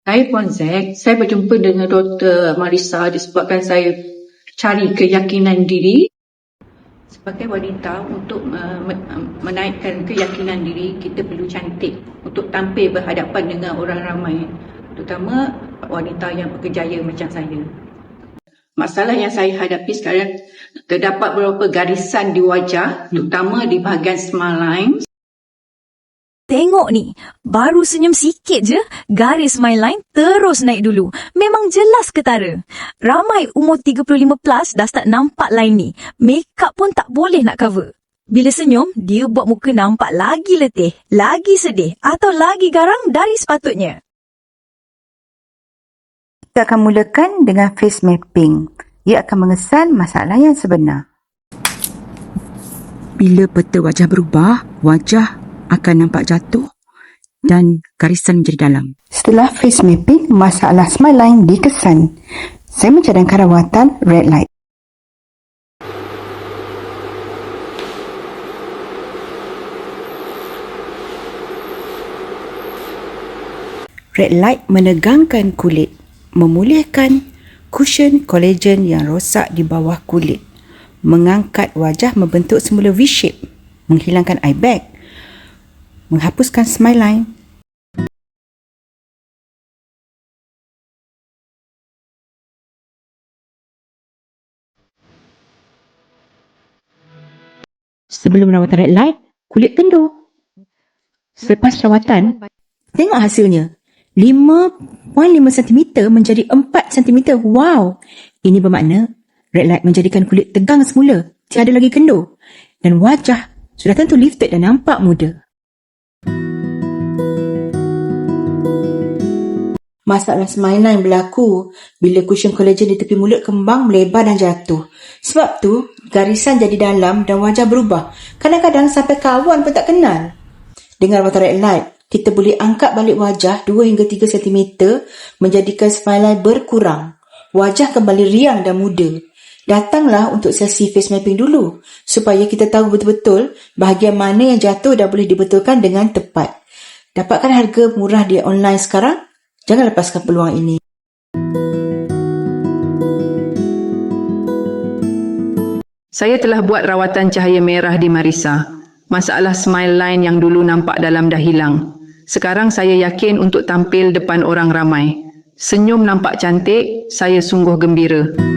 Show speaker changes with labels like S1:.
S1: Saya Puan Zack, saya berjumpa dengan Dr. Marissa disebabkan saya cari keyakinan diri. Sebagai wanita, untuk menaikkan keyakinan diri, kita perlu cantik untuk tampil berhadapan dengan orang ramai, terutama wanita yang berkejaya macam saya. Masalah yang saya hadapi sekarang, terdapat beberapa garisan di wajah, terutama di bahagian smile line.
S2: Tengok ni, baru senyum sikit je, garis smile line terus naik dulu. Memang jelas ketara. Ramai umur 35 plus dah start nampak line ni. Makeup pun tak boleh nak cover. Bila senyum, dia buat muka nampak lagi letih, lagi sedih atau lagi garang dari sepatutnya.
S3: Kita akan mulakan dengan face mapping. Ia akan mengesan masalah yang sebenar. Bila peta wajah berubah, wajah akan nampak jatuh dan garisan menjadi dalam. Setelah face mapping, masalah smile line dikesan. Saya mencadangkan rawatan red light. Red light menegangkan kulit, memulihkan cushion kolagen yang rosak di bawah kulit, mengangkat wajah membentuk semula V-shape, menghilangkan eye bag, menghapuskan smile line. Sebelum rawatan red light, kulit kendur. Selepas rawatan, tengok hasilnya. 5.5 cm menjadi 4 cm. Wow! Ini bermakna red light menjadikan kulit tegang semula, tiada lagi kendur. Dan wajah sudah tentu lifted dan nampak muda. Masalah smile line berlaku bila cushion kolagen di tepi mulut kembang, melebar dan jatuh. Sebab tu, garisan jadi dalam dan wajah berubah. Kadang-kadang sampai kawan pun tak kenal. Dengan rawatan red light, kita boleh angkat balik wajah 2 hingga 3 cm menjadikan smile line berkurang. Wajah kembali riang dan muda. Datanglah untuk sesi face mapping dulu supaya kita tahu betul-betul bahagian mana yang jatuh dan boleh dibetulkan dengan tepat. Dapatkan harga murah di online sekarang? Jangan lepaskan peluang ini.
S4: Saya telah buat rawatan cahaya merah di Marissa. Masalah smile line yang dulu nampak dalam dah hilang. Sekarang saya yakin untuk tampil depan orang ramai. Senyum nampak cantik, saya sungguh gembira.